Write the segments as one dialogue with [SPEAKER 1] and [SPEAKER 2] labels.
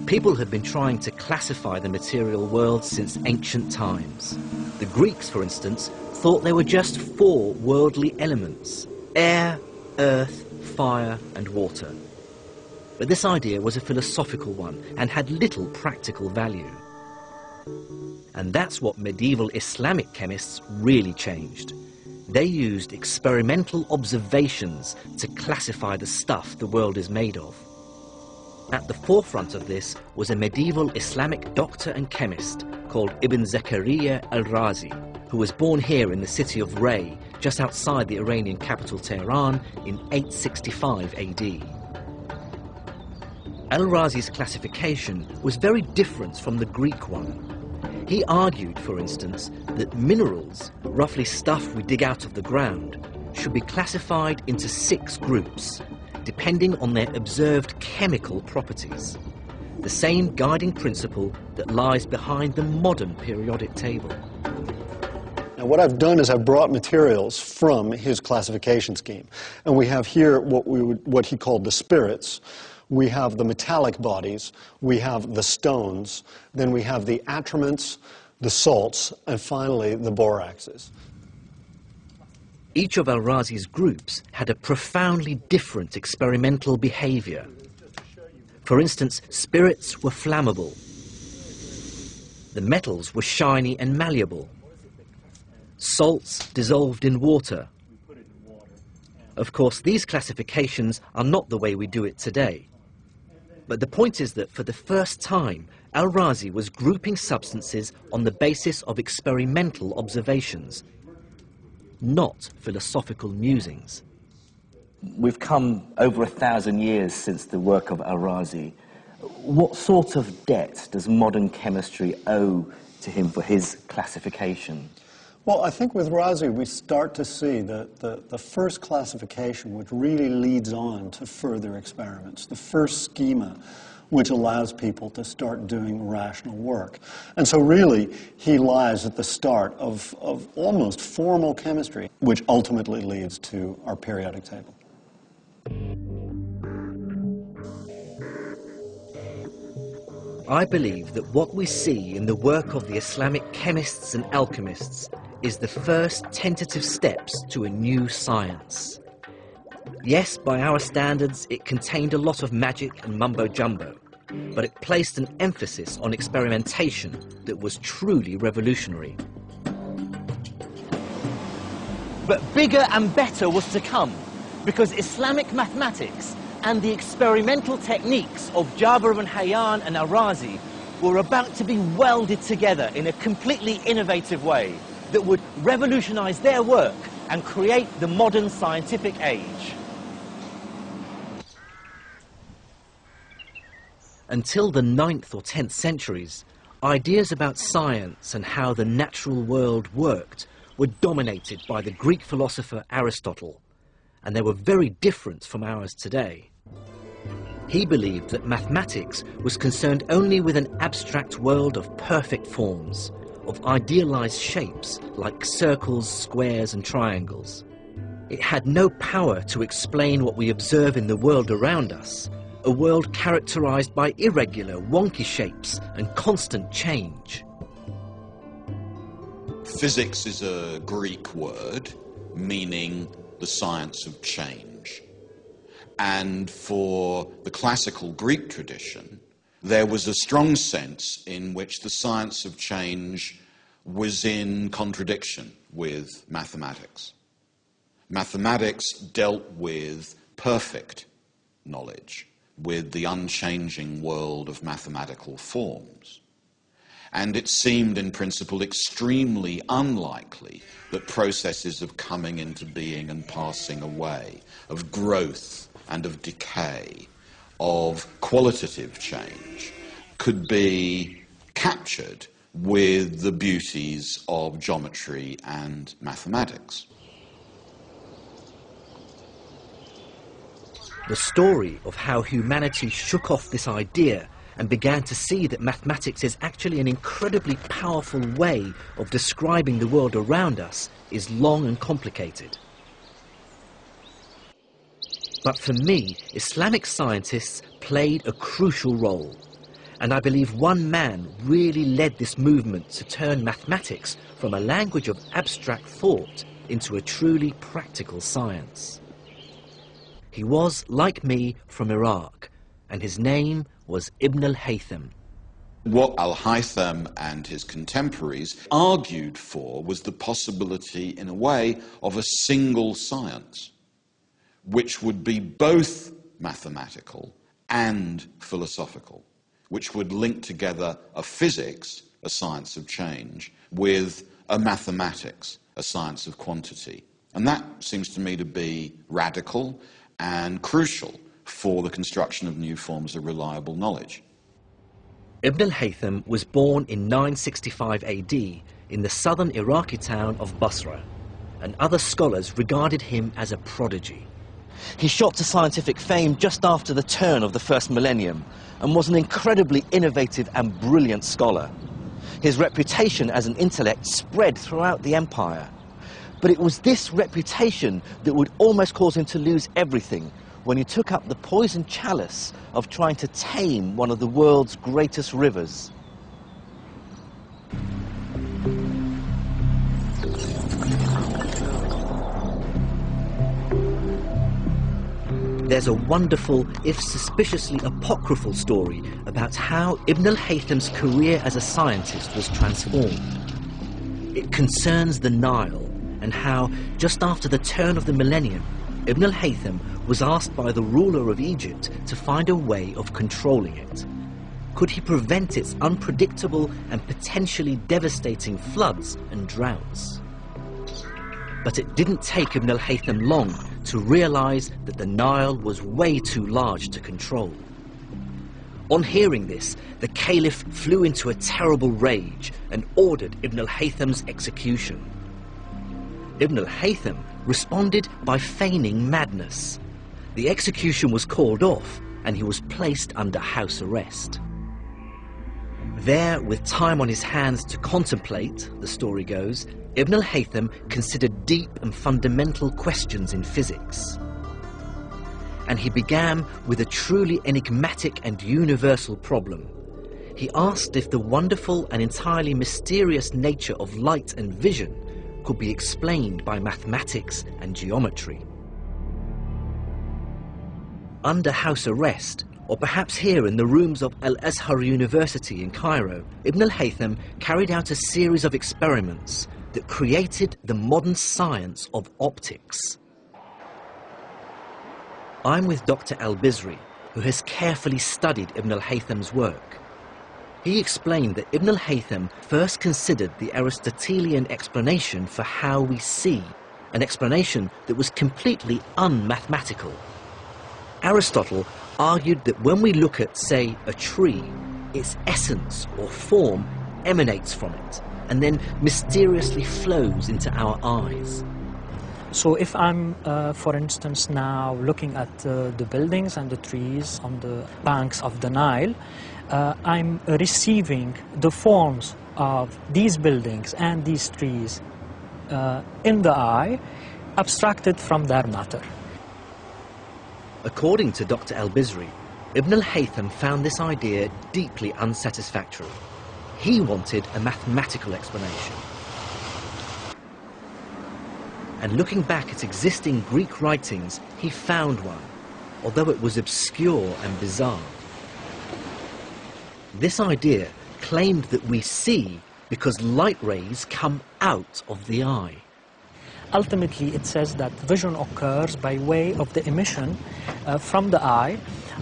[SPEAKER 1] People have been trying to classify the material world since ancient times. The Greeks, for instance, thought there were just 4 worldly elements: air, earth, fire and water. But this idea was a philosophical one and had little practical value. And that's what medieval Islamic chemists really changed. They used experimental observations to classify the stuff the world is made of. At the forefront of this was a medieval Islamic doctor and chemist called Ibn Zakaria al-Razi, who was born here in the city of Ray, just outside the Iranian capital Tehran, in 865 AD. Al-Razi's classification was very different from the Greek one. He argued, for instance, that minerals, roughly stuff we dig out of the ground, should be classified into 6 groups, depending on their observed chemical properties. The same guiding principle that lies behind the modern periodic table.
[SPEAKER 2] Now, what I've done is I've brought materials from his classification scheme. And we have here what he called the spirits. We have the metallic bodies, we have the stones, then we have the attriments, the salts, and finally the boraxes.
[SPEAKER 1] Each of al-Razi's groups had a profoundly different experimental behavior. For instance, spirits were flammable. The metals were shiny and malleable. Salts dissolved in water. Of course, these classifications are not the way we do it today. But the point is that for the first time, al-Razi was grouping substances on the basis of experimental observations, not philosophical musings.
[SPEAKER 3] We've come over 1,000 years since the work of al-Razi. What sort of debt does modern chemistry owe to him for his classification?
[SPEAKER 2] Well, I think with Razi we start to see the first classification which really leads on to further experiments, the first schema which allows people to start doing rational work. And so really he lies at the start of almost formal chemistry, which ultimately leads to our periodic table.
[SPEAKER 1] I believe that what we see in the work of the Islamic chemists and alchemists is the first tentative steps to a new science. Yes, by our standards, it contained a lot of magic and mumbo-jumbo, but it placed an emphasis on experimentation that was truly revolutionary.
[SPEAKER 3] But bigger and better was to come, because Islamic mathematics and the experimental techniques of Jabir ibn Hayyan and al-Razi were about to be welded together in a completely innovative way that would revolutionize their work and create the modern scientific age.
[SPEAKER 1] Until the 9th or 10th centuries, ideas about science and how the natural world worked were dominated by the Greek philosopher Aristotle, and they were very different from ours today. He believed that mathematics was concerned only with an abstract world of perfect forms, of idealized shapes like circles, squares and triangles. It had no power to explain what we observe in the world around us, a world characterized by irregular, wonky shapes and constant change.
[SPEAKER 4] Physics is a Greek word meaning the science of change. And for the classical Greek tradition, there was a strong sense in which the science of change was in contradiction with mathematics. Mathematics dealt with perfect knowledge, with the unchanging world of mathematical forms. And it seemed in principle extremely unlikely that processes of coming into being and passing away, of growth and of decay, of qualitative change, could be captured with the beauties of geometry and mathematics.
[SPEAKER 1] The story of how humanity shook off this idea and began to see that mathematics is actually an incredibly powerful way of describing the world around us is long and complicated. But for me, Islamic scientists played a crucial role. And I believe one man really led this movement to turn mathematics from a language of abstract thought into a truly practical science. He was, like me, from Iraq, and his name was Ibn al-Haytham.
[SPEAKER 4] What al-Haytham and his contemporaries argued for was the possibility, in a way, of a single science, which would be both mathematical and philosophical, which would link together a physics, a science of change, with a mathematics, a science of quantity. And that seems to me to be radical and crucial for the construction of new forms of reliable knowledge.
[SPEAKER 1] Ibn al-Haytham was born in 965 AD in the southern Iraqi town of Basra, and other scholars regarded him as a prodigy.
[SPEAKER 3] He shot to scientific fame just after the turn of the first millennium and was an incredibly innovative and brilliant scholar. His reputation as an intellect spread throughout the empire. But it was this reputation that would almost cause him to lose everything when he took up the poisoned chalice of trying to tame one of the world's greatest rivers.
[SPEAKER 1] There's a wonderful, if suspiciously apocryphal story about how Ibn al-Haytham's career as a scientist was transformed. It concerns the Nile and how, just after the turn of the millennium, Ibn al-Haytham was asked by the ruler of Egypt to find a way of controlling it. Could he prevent its unpredictable and potentially devastating floods and droughts? But it didn't take Ibn al-Haytham long to realize that the Nile was way too large to control. On hearing this, the caliph flew into a terrible rage and ordered Ibn al-Haytham's execution. Ibn al-Haytham responded by feigning madness. The execution was called off and he was placed under house arrest. There, with time on his hands to contemplate, the story goes, Ibn al-Haytham considered deep and fundamental questions in physics. And he began with a truly enigmatic and universal problem. He asked if the wonderful and entirely mysterious nature of light and vision could be explained by mathematics and geometry. Under house arrest, or perhaps here in the rooms of Al-Azhar University in Cairo, Ibn al-Haytham carried out a series of experiments that created the modern science of optics. I'm with Dr. Al-Bizri, who has carefully studied Ibn al-Haytham's work. He explained that Ibn al-Haytham first considered the Aristotelian explanation for how we see, an explanation that was completely unmathematical. Aristotle argued that when we look at, say, a tree, its essence or form emanates from it and then mysteriously flows into our eyes.
[SPEAKER 5] So if I'm, for instance, now looking at the buildings and the trees on the banks of the Nile, I'm receiving the forms of these buildings and these trees in the eye, abstracted from their matter.
[SPEAKER 1] According to Dr. Al-Bizri, Ibn al-Haytham found this idea deeply unsatisfactory. He wanted a mathematical explanation. And looking back at existing Greek writings, he found one, although it was obscure and bizarre. This idea claimed that we see because light rays come out of the eye.
[SPEAKER 5] Ultimately, it says that vision occurs by way of the emission from the eye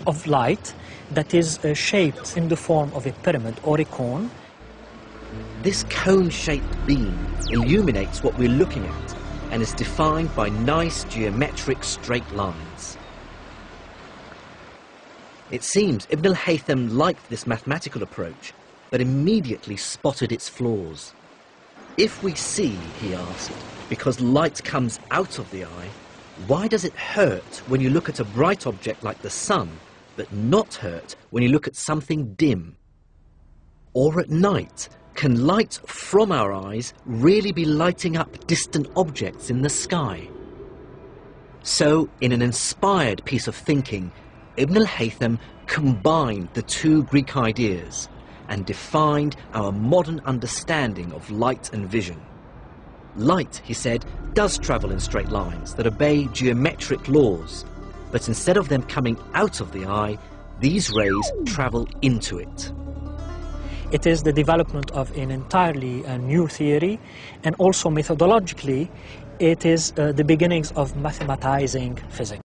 [SPEAKER 5] of light that is shaped in the form of a pyramid or a cone.
[SPEAKER 1] This cone-shaped beam illuminates what we're looking at and is defined by nice geometric straight lines. It seems Ibn al-Haytham liked this mathematical approach, but immediately spotted its flaws. If we see, he asked, because light comes out of the eye, why does it hurt when you look at a bright object like the sun, but not hurt when you look at something dim? Or at night, can light from our eyes really be lighting up distant objects in the sky? So, in an inspired piece of thinking, Ibn al-Haytham combined the two Greek ideas and defined our modern understanding of light and vision. Light, he said, does travel in straight lines that obey geometric laws, but instead of them coming out of the eye, these rays travel into it.
[SPEAKER 5] It is the development of an entirely new theory, and also methodologically, it is the beginnings of mathematizing physics.